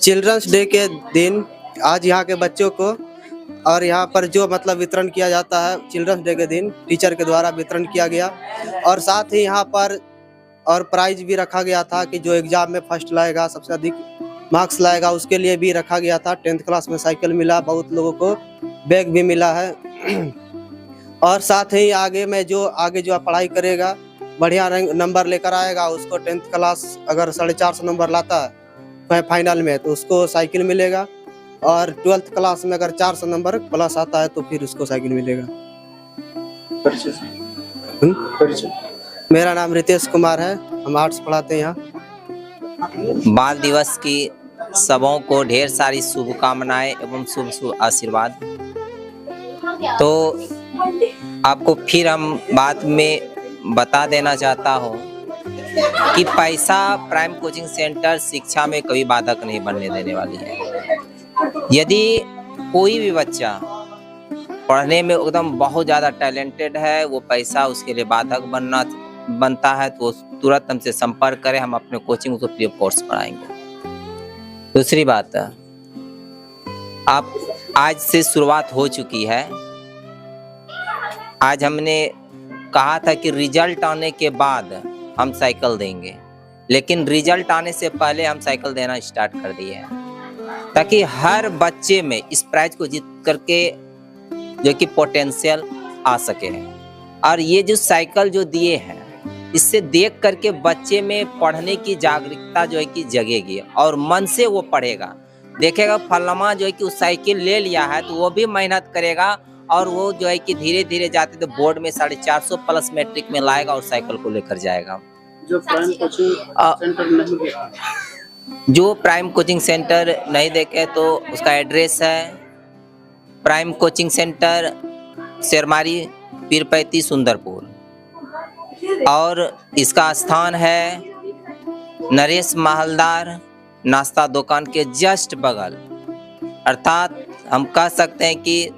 Children's day के दिन आज यहाँ के बच्चों को और यहाँ पर जो मतलब वितरण किया जाता है चिल्ड्रंस डे के दिन टीचर के द्वारा वितरण किया गया और साथ ही यहाँ पर और प्राइज भी रखा गया था कि जो एग्जाम में फर्स्ट लाएगा, सबसे अधिक मार्क्स लाएगा, उसके लिए भी रखा गया था। 10th क्लास में साइकिल मिला, बहुत लोगों को बैग भी मिला है। और साथ ही आगे जो पढ़ाई करेगा, बढ़िया नंबर लेकर आएगा, उसको 10th क्लास अगर 450 नंबर लाता है फाइनल में तो उसको साइकिल मिलेगा और 12th क्लास में अगर 400 नंबर प्लस आता है तो फिर उसको साइकिल मिलेगा। मेरा नाम रितेश कुमार है, हम आर्ट्स पढ़ाते हैं यहाँ। बाल दिवस की सबों को ढेर सारी शुभकामनाएं एवं शुभ शुभ आशीर्वाद। तो आपको फिर हम बाद में बता देना चाहता हूँ कि पैसा प्राइम कोचिंग सेंटर शिक्षा में कभी बाधक नहीं बनने देने वाली है। यदि कोई भी बच्चा पढ़ने में एकदम बहुत ज़्यादा टैलेंटेड है, वो पैसा उसके लिए बाधक बनता है तो तुरंत हमसे संपर्क करें, हम अपने कोचिंग को फ्री ऑफ कोर्स पढ़ाएंगे। दूसरी बात, आप आज से शुरुआत हो चुकी है। आज हमने कहा था कि रिजल्ट आने के बाद हम साइकिल देंगे, लेकिन रिजल्ट आने से पहले हम साइकिल देना स्टार्ट कर दिए हैं ताकि हर बच्चे में इस प्राइज को जीत करके जो कि पोटेंशियल आ सके। और ये जो साइकिल जो दिए हैं इससे देख करके बच्चे में पढ़ने की जागरूकता जो है कि जगेगी और मन से वो पढ़ेगा, देखेगा फलाना जो है कि उस साइकिल ले लिया है तो वो भी मेहनत करेगा और वो जो है कि धीरे धीरे जाते तो बोर्ड में 450 प्लस मैट्रिक में लाएगा और साइकिल को लेकर जाएगा। जो प्राइम कोचिंग सेंटर नहीं देखे तो उसका एड्रेस है prime coaching centre Shermari Pirpainti Sundarpur और इसका स्थान है नरेश महलदार नाश्ता दुकान के जस्ट बगल, अर्थात हम कह सकते हैं कि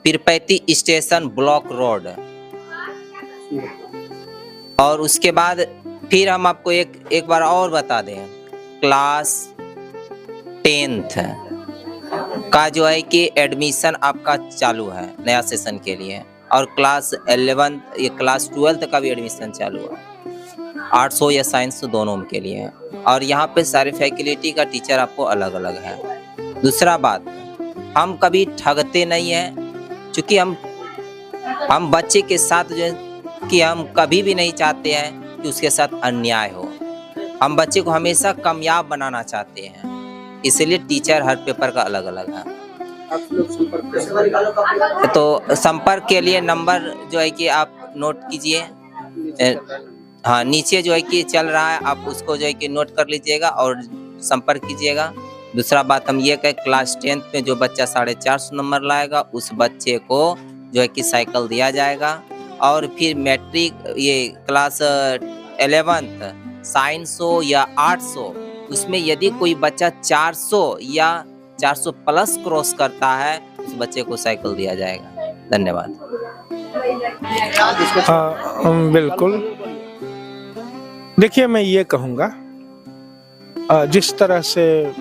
पीरपैती स्टेशन ब्लॉक रोड। और उसके बाद फिर हम आपको एक बार और बता दें, क्लास 10th का जो है कि एडमिशन आपका चालू है नया सेशन के लिए और क्लास 11th ये क्लास 12th का भी एडमिशन चालू है, आर्ट्स हो या साइंस तो दोनों के लिए है। और यहाँ पे सारे फैकल्टी का टीचर आपको अलग अलग है। दूसरा बात, हम कभी ठगते नहीं हैं क्योंकि हम बच्चे के साथ जो है कि हम कभी भी नहीं चाहते हैं कि उसके साथ अन्याय हो। हम बच्चे को हमेशा कामयाब बनाना चाहते हैं, इसलिए टीचर हर पेपर का अलग अलग है। तो संपर्क के लिए नंबर जो है कि आप नोट कीजिए, हाँ नीचे जो है कि चल रहा है, आप उसको जो है कि नोट कर लीजिएगा और संपर्क कीजिएगा। दूसरा बात हम ये कहें, क्लास 10th में जो बच्चा 450 नंबर लाएगा उस बच्चे को जो है कि साइकिल दिया जाएगा। और फिर मैट्रिक ये क्लास 11th साइंस हो या आर्ट्स हो, उसमें यदि कोई बच्चा 400 या 400 प्लस क्रॉस करता है उस बच्चे को साइकिल दिया जाएगा। धन्यवाद। बिल्कुल, देखिए मैं ये कहूँगा, जिस तरह से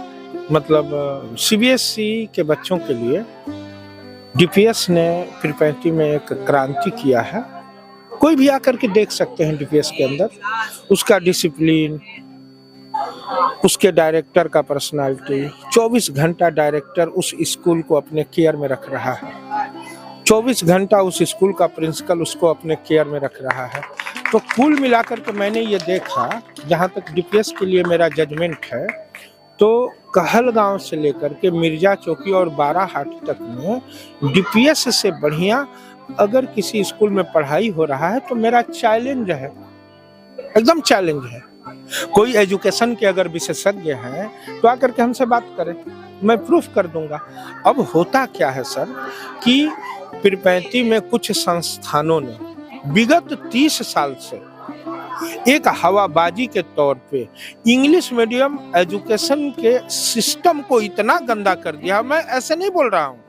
मतलब CBSE के बच्चों के लिए DPS ने पीरपैती में एक क्रांति किया है। कोई भी आकर के देख सकते हैं DPS के अंदर उसका डिसिप्लिन, उसके डायरेक्टर का पर्सनालिटी। 24 घंटा डायरेक्टर उस स्कूल को अपने केयर में रख रहा है, 24 घंटा उस स्कूल का प्रिंसिपल उसको अपने केयर में रख रहा है। तो कुल मिलाकर के मैंने ये देखा, जहाँ तक DPS के लिए मेरा जजमेंट है, तो कहलगांव से लेकर के मिर्जा चौकी और बाराहाट तक में DPS से बढ़िया अगर किसी स्कूल में पढ़ाई हो रहा है तो मेरा चैलेंज है, एकदम चैलेंज है। कोई एजुकेशन के अगर विशेषज्ञ हैं तो आकर के हमसे बात करें, मैं प्रूफ कर दूंगा। अब होता क्या है सर कि पीरपैती में कुछ संस्थानों ने विगत 30 साल से एक हवाबाजी के तौर पे इंग्लिश मीडियम एजुकेशन के सिस्टम को इतना गंदा कर दिया। मैं ऐसे नहीं बोल रहा हूँ,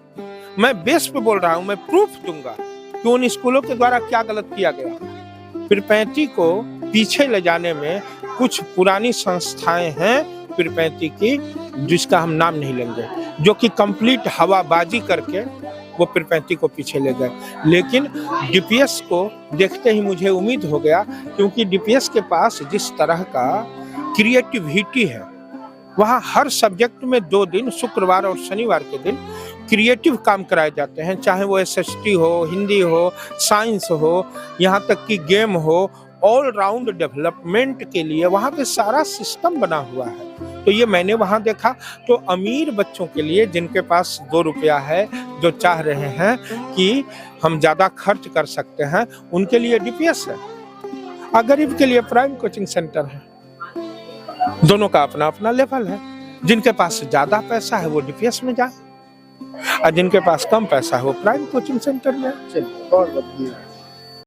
मैं बेस पे बोल रहा हूँ, मैं प्रूफ दूंगा कि उन स्कूलों के द्वारा क्या गलत किया गया। पीरपैती को पीछे ले जाने में कुछ पुरानी संस्थाएं हैं पीरपैती की, जिसका हम नाम नहीं लेंगे, जो कि कंप्लीट हवाबाजी करके वो पीरपैंती को पीछे ले गए। लेकिन डीपीएस को देखते ही मुझे उम्मीद हो गया, क्योंकि डीपीएस के पास जिस तरह का क्रिएटिविटी है, वहाँ हर सब्जेक्ट में 2 दिन, शुक्रवार और शनिवार के दिन क्रिएटिव काम कराए जाते हैं, चाहे वो एसएसटी हो, हिंदी हो, साइंस हो, यहाँ तक कि गेम हो। ऑल राउंड डेवलपमेंट के लिए वहाँ पे सारा सिस्टम बना हुआ है। तो ये मैंने वहाँ देखा। तो अमीर बच्चों के लिए, जिनके पास 2 रुपया है, जो चाह रहे हैं कि हम ज़्यादा खर्च कर सकते हैं, उनके लिए डीपीएस है, और गरीब के लिए प्राइम कोचिंग सेंटर है। दोनों का अपना अपना लेवल है। जिनके पास ज़्यादा पैसा है वो डीपीएस में जाए, और जिनके पास कम पैसा है वो प्राइम कोचिंग सेंटर में। चलिए, बहुत बढ़िया।